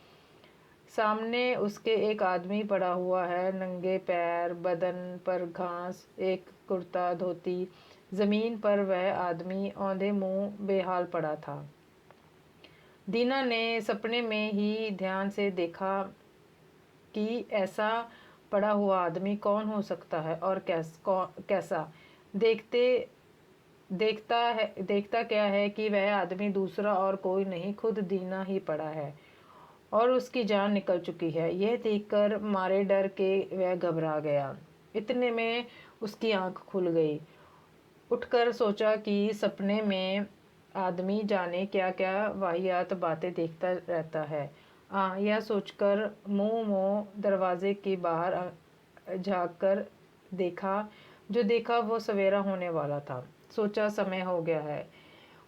सामने उसके एक आदमी पड़ा हुआ है, नंगे पैर, बदन पर घास, एक कुर्ता धोती। जमीन पर वह आदमी औंधे मुंह बेहाल पड़ा था। दीना ने सपने में ही ध्यान से देखा कि ऐसा पड़ा हुआ आदमी कौन हो सकता है और कैसा। देखता क्या है कि वह आदमी दूसरा और कोई नहीं, खुद दीना ही पड़ा है और उसकी जान निकल चुकी है। यह देखकर मारे डर के वह घबरा गया। इतने में उसकी आंख खुल गई। उठकर सोचा कि सपने में आदमी जाने क्या क्या वाहियात बातें देखता रहता है। यह सोचकर मुंह दरवाजे के बाहर झाँक कर देखा। जो देखा वो सवेरा होने वाला था। सोचा समय हो गया है,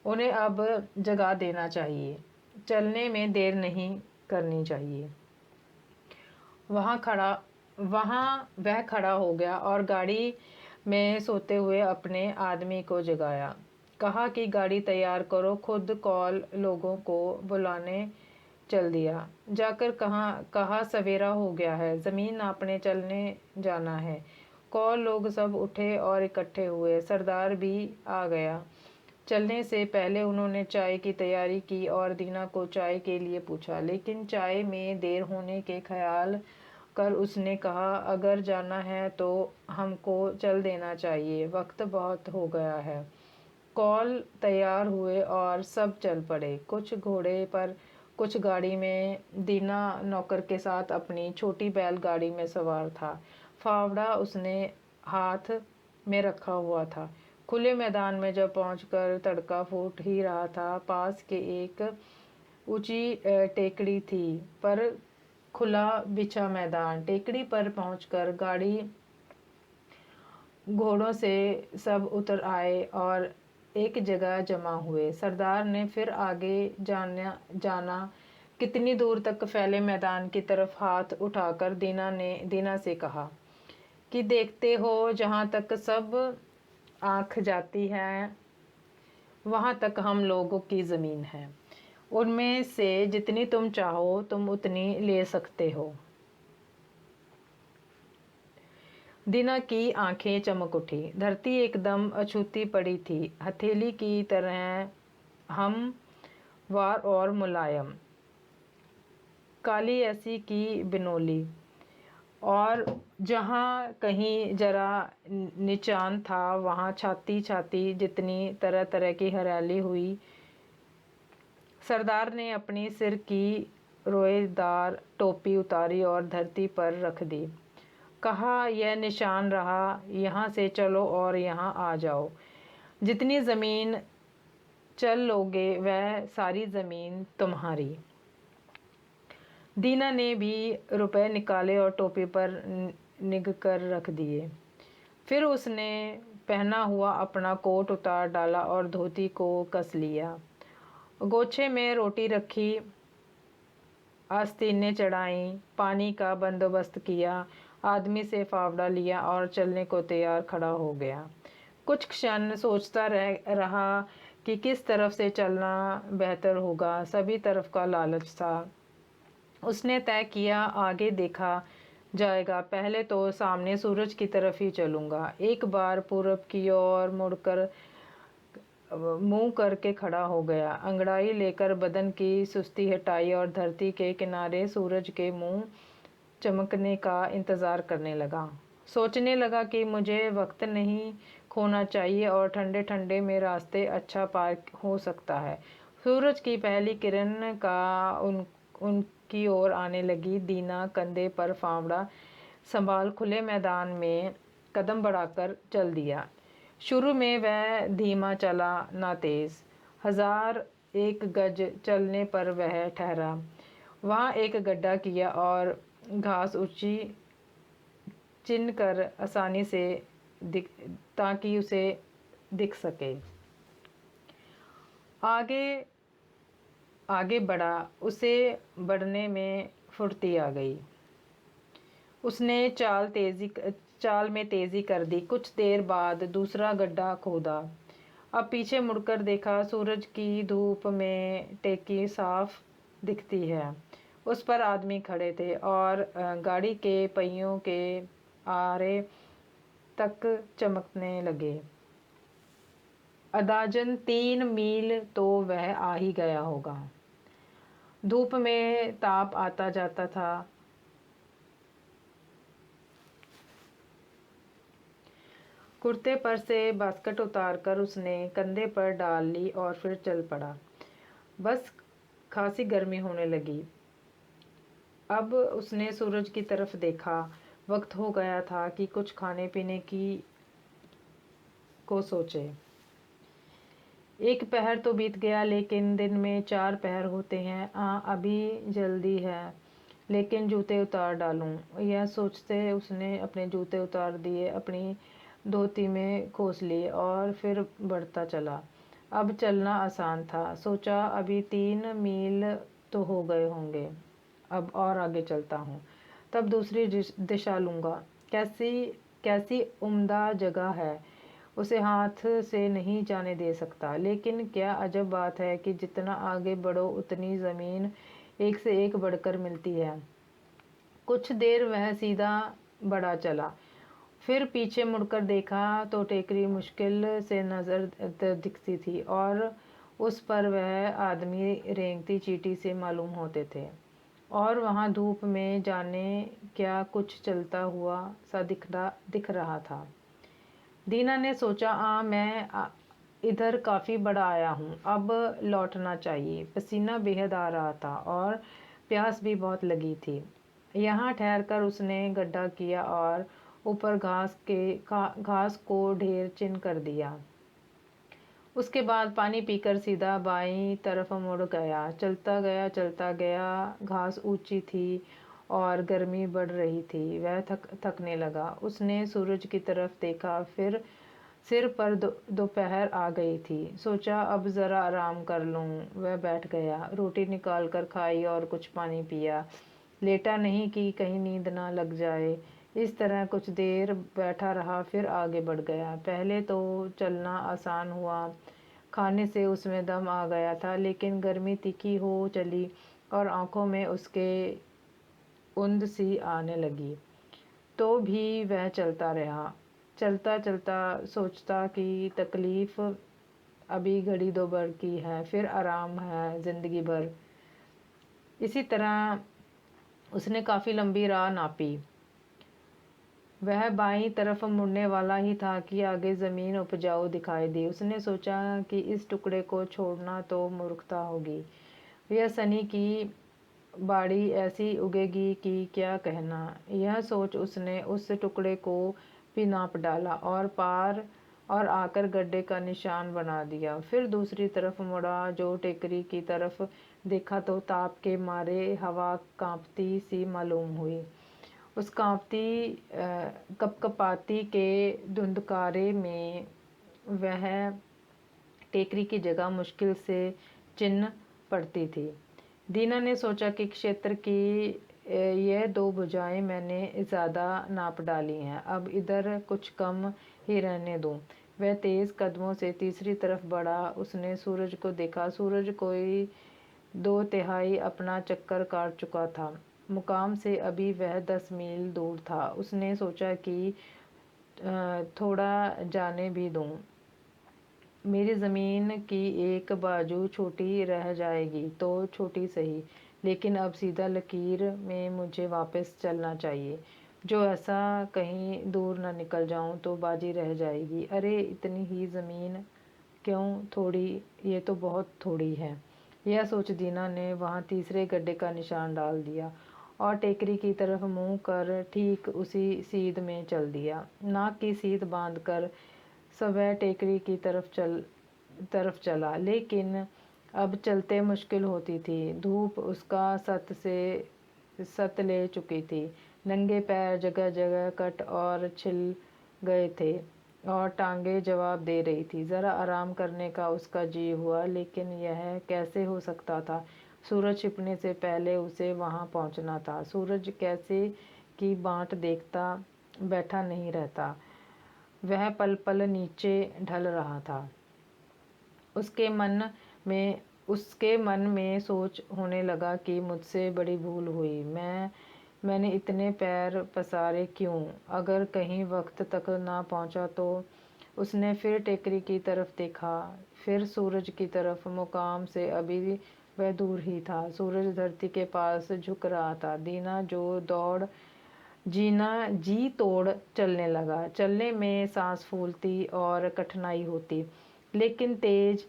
उन्हें अब जगा देना चाहिए, चलने में देर नहीं करनी चाहिए। वहाँ वह खड़ा हो गया और गाड़ी में सोते हुए अपने आदमी को जगाया। कहा कि गाड़ी तैयार करो। खुद कॉल लोगों को बुलाने चल दिया। जाकर कहा सवेरा हो गया है, ज़मीन नापने चलने जाना है। कॉल लोग सब उठे और इकट्ठे हुए। सरदार भी आ गया। चलने से पहले उन्होंने चाय की तैयारी की और दीना को चाय के लिए पूछा, लेकिन चाय में देर होने के ख्याल कर उसने कहा, अगर जाना है तो हमको चल देना चाहिए, वक्त बहुत हो गया है। कॉल तैयार हुए और सब चल पड़े, कुछ घोड़े पर, कुछ गाड़ी में। दीना नौकर के साथ अपनी छोटी बैलगाड़ी में सवार था। फावड़ा उसने हाथ में रखा हुआ था। खुले मैदान में जब पहुंचकर तड़का फूट ही रहा था। पास के एक ऊंची टेकड़ी थी, पर खुला बिछा मैदान। टेकड़ी पर पहुंचकर गाड़ी घोड़ों से सब उतर आए और एक जगह जमा हुए। सरदार ने फिर आगे जाना कितनी दूर तक फैले मैदान की तरफ हाथ उठाकर दीना से कहा कि देखते हो, जहाँ तक सब आँख जाती है वहाँ तक हम लोगों की ज़मीन है। उनमें से जितनी तुम चाहो तुम उतनी ले सकते हो। दीना की आंखें चमक उठी। धरती एकदम अछूती पड़ी थी, हथेली की तरह हमवार और मुलायम, काली ऐसी की बिनोली। और जहाँ कहीं जरा निचान था वहाँ छाती छाती जितनी तरह तरह की हरियाली हुई। सरदार ने अपनी सिर की रोएदार टोपी उतारी और धरती पर रख दी। कहा, यह निशान रहा, यहाँ से चलो और यहाँ आ जाओ। जितनी ज़मीन चल लोगे वह सारी ज़मीन तुम्हारी। दीना ने भी रुपए निकाले और टोपी पर निग कर रख दिए। फिर उसने पहना हुआ अपना कोट उतार डाला और धोती को कस लिया। गोछे में रोटी रखी, आस्तीनें चढ़ाई, पानी का बंदोबस्त किया, आदमी से फावड़ा लिया और चलने को तैयार खड़ा हो गया। कुछ क्षण सोचता रहा कि किस तरफ से चलना बेहतर होगा। सभी तरफ का लालच था। उसने तय किया, आगे देखा जाएगा, पहले तो सामने सूरज की तरफ ही चलूँगा। एक बार पूरब की ओर मुड़कर मुंह करके खड़ा हो गया, अंगड़ाई लेकर बदन की सुस्ती हटाई और धरती के किनारे सूरज के मुंह चमकने का इंतज़ार करने लगा। सोचने लगा कि मुझे वक्त नहीं खोना चाहिए और ठंडे ठंडे में रास्ते अच्छा पार हो सकता है। सूरज की पहली किरण का उनकी ओर आने लगी। दीना कंधे पर फावड़ा संभाल खुले मैदान में कदम बढ़ाकर चल दिया। शुरू में वह धीमा चला, ना तेज। 1001 गज चलने पर वह ठहरा। वहाँ एक गड्ढा किया और घास ऊंची चिन कर आसानी से दिख ताकि उसे दिख सके। आगे आगे बढ़ा। उसे बढ़ने में फुर्ती आ गई। उसने चाल में तेज़ी कर दी। कुछ देर बाद दूसरा गड्ढा खोदा। अब पीछे मुड़कर देखा, सूरज की धूप में टेकी साफ दिखती है। उस पर आदमी खड़े थे और गाड़ी के पहियों के आरे तक चमकने लगे। अंदाजन 3 मील तो वह आ ही गया होगा। धूप में ताप आता जाता था। कुर्ते पर से बास्केट उतारकर उसने कंधे पर डाल ली और फिर चल पड़ा। बस खासी गर्मी होने लगी। अब उसने सूरज की तरफ देखा। वक्त हो गया था कि कुछ खाने पीने को सोचे। एक पहर तो बीत गया, लेकिन दिन में 4 पहर होते हैं। अभी जल्दी है, लेकिन जूते उतार डालूं। यह सोचते उसने अपने जूते उतार दिए, अपनी धोती में खोस लिए और फिर बढ़ता चला। अब चलना आसान था। सोचा, अभी 3 मील तो हो गए होंगे, अब और आगे चलता हूँ, तब दूसरी दिशा लूँगा। कैसी उम्दा जगह है, उसे हाथ से नहीं जाने दे सकता। लेकिन क्या अजब बात है कि जितना आगे बढ़ो उतनी ज़मीन एक से एक बढ़कर मिलती है। कुछ देर वह सीधा बढ़ा चला, फिर पीछे मुड़कर देखा तो टेकरी मुश्किल से नज़र दिखती थी और उस पर वह आदमी रेंगती चींटी से मालूम होते थे। और वहाँ धूप में जाने क्या कुछ चलता हुआ सा दिख रहा था। दीना ने सोचा, मैं इधर काफ़ी बड़ा आया हूँ, अब लौटना चाहिए। पसीना बेहद आ रहा था और प्यास भी बहुत लगी थी। यहाँ ठहरकर उसने गड्ढा किया और ऊपर घास को ढेर चिन कर दिया। उसके बाद पानी पीकर सीधा बाईं तरफ मुड़ गया। चलता गया। घास ऊंची थी और गर्मी बढ़ रही थी। वह थकने लगा। उसने सूरज की तरफ देखा, फिर सिर पर दोपहर आ गई थी। सोचा, अब ज़रा आराम कर लूँ। वह बैठ गया, रोटी निकाल कर खाई और कुछ पानी पिया। लेटा नहीं कि कहीं नींद ना लग जाए। इस तरह कुछ देर बैठा रहा, फिर आगे बढ़ गया। पहले तो चलना आसान हुआ, खाने से उसमें दम आ गया था, लेकिन गर्मी तीखी हो चली और आंखों में उसके उंद सी आने लगी। तो भी वह चलता रहा। चलता सोचता कि तकलीफ़ अभी घड़ी दो भर की है, फिर आराम है ज़िंदगी भर। इसी तरह उसने काफ़ी लंबी राह नापी। वह बाईं तरफ मुड़ने वाला ही था कि आगे ज़मीन उपजाऊ दिखाई दी। उसने सोचा कि इस टुकड़े को छोड़ना तो मूर्खता होगी। यह सनी की बाड़ी ऐसी उगेगी कि क्या कहना। यह सोच उसने उस टुकड़े को भी नाप डाला और आकर गड्ढे का निशान बना दिया। फिर दूसरी तरफ मुड़ा। जो टेकरी की तरफ देखा तो ताप के मारे हवा कांपती सी मालूम हुई। उस कांपती कपकपाती के धुंधकारे में वह टेकरी की जगह मुश्किल से चिन्ह पड़ती थी। दीना ने सोचा कि क्षेत्र की यह 2 भुजाएं मैंने ज़्यादा नाप डाली हैं, अब इधर कुछ कम ही रहने दूं। वह तेज़ कदमों से तीसरी तरफ बढ़ा। उसने सूरज को देखा। सूरज कोई 2/3 अपना चक्कर काट चुका था। मुकाम से अभी वह 10 मील दूर था। उसने सोचा कि थोड़ा जाने भी दूं। मेरी ज़मीन की एक बाजू छोटी रह जाएगी तो छोटी सही, लेकिन अब सीधा लकीर में मुझे वापस चलना चाहिए। जो ऐसा कहीं दूर न निकल जाऊं तो बाजी रह जाएगी। अरे इतनी ही ज़मीन क्यों थोड़ी, ये तो बहुत थोड़ी है। यह सोच दीना ने वहाँ तीसरे गड्ढे का निशान डाल दिया और टेकरी की तरफ मुँह कर ठीक उसी सीध में चल दिया। नाक की सीध बांधकर वह टेकरी की तरफ तरफ चला, लेकिन अब चलते मुश्किल होती थी। धूप उसका सत ले चुकी थी। नंगे पैर जगह जगह कट और छिल गए थे और टांगे जवाब दे रही थी। ज़रा आराम करने का उसका जी हुआ, लेकिन यह कैसे हो सकता था? सूरज छिपने से पहले उसे वहां पहुंचना था। सूरज कैसे की बाट देखता बैठा नहीं रहता। वह पल पल नीचे ढल रहा था। उसके मन में सोच होने लगा कि मुझसे बड़ी भूल हुई। मैंने इतने पैर पसारे क्यों? अगर कहीं वक्त तक ना पहुंचा तो? उसने फिर टेकरी की तरफ देखा, फिर सूरज की तरफ। मुकाम से अभी वह दूर ही था। सूरज धरती के पास झुक रहा था। दीना जो दौड़ जी तोड़ चलने लगा। चलने में सांस फूलती और कठिनाई होती, लेकिन तेज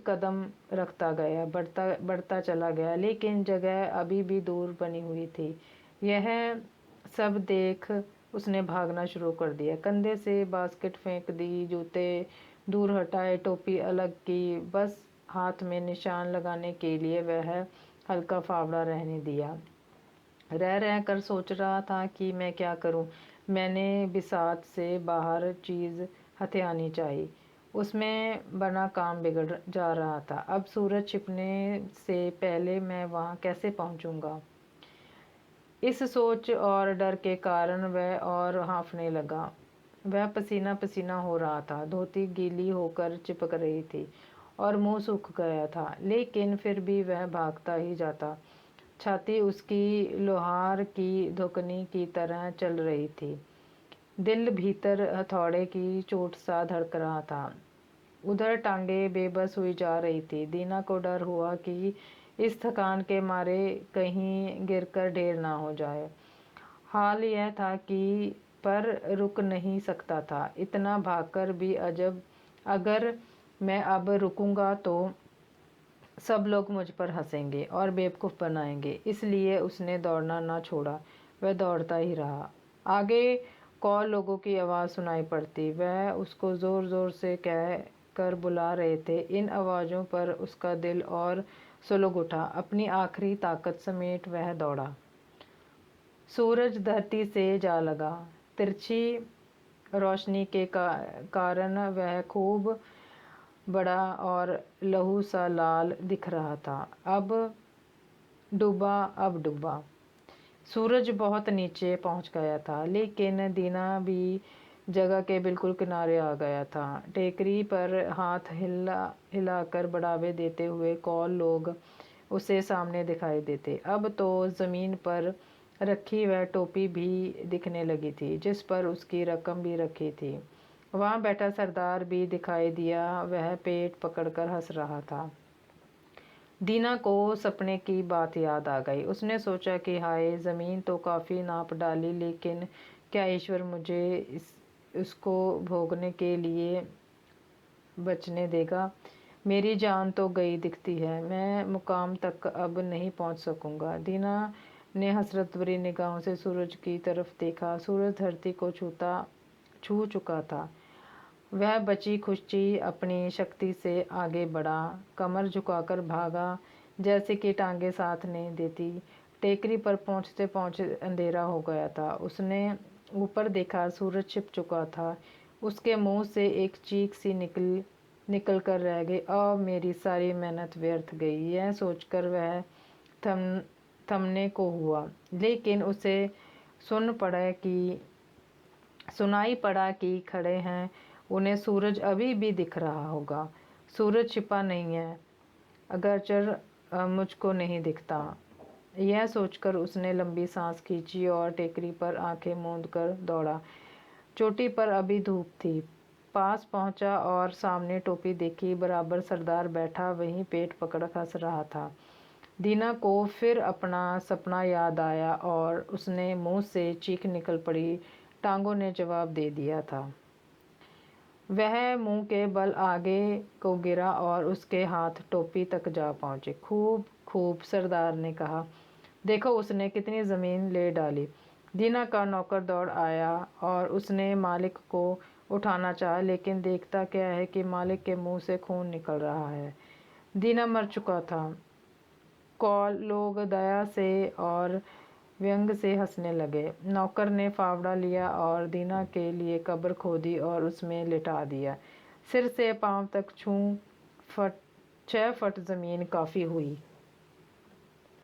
कदम रखता गया, बढ़ता चला गया, लेकिन जगह अभी भी दूर बनी हुई थी। यह सब देख उसने भागना शुरू कर दिया। कंधे से बास्केट फेंक दी, जूते दूर हटाए, टोपी अलग की, बस हाथ में निशान लगाने के लिए वह हल्का फावड़ा रहने दिया। रह कर सोच रहा था कि मैं क्या करूं। मैंने बिसात से बाहर चीज़ हथियानी चाहिए। उसमें बना काम बिगड़ जा रहा था। अब सूरज छिपने से पहले मैं वहां कैसे पहुंचूंगा? इस सोच और डर के कारण वह और हाँफने लगा। वह पसीना पसीना हो रहा था। धोती गीली होकर चिपक रही थी और मुंह सूख गया था, लेकिन फिर भी वह भागता ही जाता। छाती उसकी लोहार की धुकनी की तरह चल रही थी। दिल भीतर हथौड़े की चोट सा धड़क रहा था। उधर टांगे बेबस हुई जा रही थी। दीना को डर हुआ कि इस थकान के मारे कहीं गिरकर ढेर ना हो जाए। हाल यह था कि पर रुक नहीं सकता था। इतना भागकर भी अगर मैं अब रुकूंगा तो सब लोग मुझ पर हंसेंगे और बेवकूफ़ बनाएंगे। इसलिए उसने दौड़ना ना छोड़ा। वह दौड़ता ही रहा। आगे कौर लोगों की आवाज़ सुनाई पड़ती। वह उसको ज़ोर ज़ोर से कह कर बुला रहे थे। इन आवाज़ों पर उसका दिल और सुलग उठा। अपनी आखिरी ताकत समेट वह दौड़ा। सूरज धरती से जा लगा। तिरछी रोशनी के कारण वह खूब बड़ा और लहू सा लाल दिख रहा था। अब डूबा। सूरज बहुत नीचे पहुंच गया था, लेकिन दीना भी जगह के बिल्कुल किनारे आ गया था। टेकरी पर हाथ हिलाकर बढ़ावे देते हुए कौल लोग उसे सामने दिखाई देते। अब तो ज़मीन पर रखी वह टोपी भी दिखने लगी थी, जिस पर उसकी रकम भी रखी थी। वहाँ बैठा सरदार भी दिखाई दिया। वह पेट पकड़कर हंस रहा था। दीना को सपने की बात याद आ गई। उसने सोचा कि हाय, ज़मीन तो काफ़ी नाप डाली, लेकिन क्या ईश्वर मुझे उसको भोगने के लिए बचने देगा? मेरी जान तो गई दिखती है। मैं मुकाम तक अब नहीं पहुंच सकूंगा। दीना ने हसरत भरी निगाहों से सूरज की तरफ देखा। सूरज धरती को छू चुका था। वह बची खुची अपनी शक्ति से आगे बढ़ा, कमर झुकाकर भागा, जैसे कि टांगे साथ नहीं देती। टेकरी पर पहुंचते पहुंचते अंधेरा हो गया था। उसने ऊपर देखा, सूरज छिप चुका था। उसके मुंह से एक चीख सी निकल कर रह गई। मेरी सारी मेहनत व्यर्थ गई। यह सोचकर वह थमने को हुआ, लेकिन उसे सुनाई पड़ा कि खड़े हैं। उन्हें सूरज अभी भी दिख रहा होगा। सूरज छिपा नहीं है, अगरचर मुझको नहीं दिखता। यह सोचकर उसने लंबी सांस खींची और टेकरी पर आंखें मूंद कर दौड़ा। चोटी पर अभी धूप थी। पास पहुंचा और सामने टोपी देखी। बराबर सरदार बैठा वहीं पेट पकड़ हंस रहा था। दीना को फिर अपना सपना याद आया और उसने मुंह से चीख निकल पड़ी। टांगों ने जवाब दे दिया था। वह मुंह के बल आगे को गिरा और उसके हाथ टोपी तक जा पहुंचे। खूब खूब, सरदार ने कहा। देखो उसने कितनी ज़मीन ले डाली। दीना का नौकर दौड़ आया और उसने मालिक को उठाना चाहा, लेकिन देखता क्या है कि मालिक के मुंह से खून निकल रहा है। दीना मर चुका था। कौल लोग दया से और व्यंग से हंसने लगे। नौकर ने फावड़ा लिया और दीना के लिए कब्र खोदी और उसमें लिटा दिया। सिर से पांव तक 6 फुट ज़मीन काफ़ी हुई।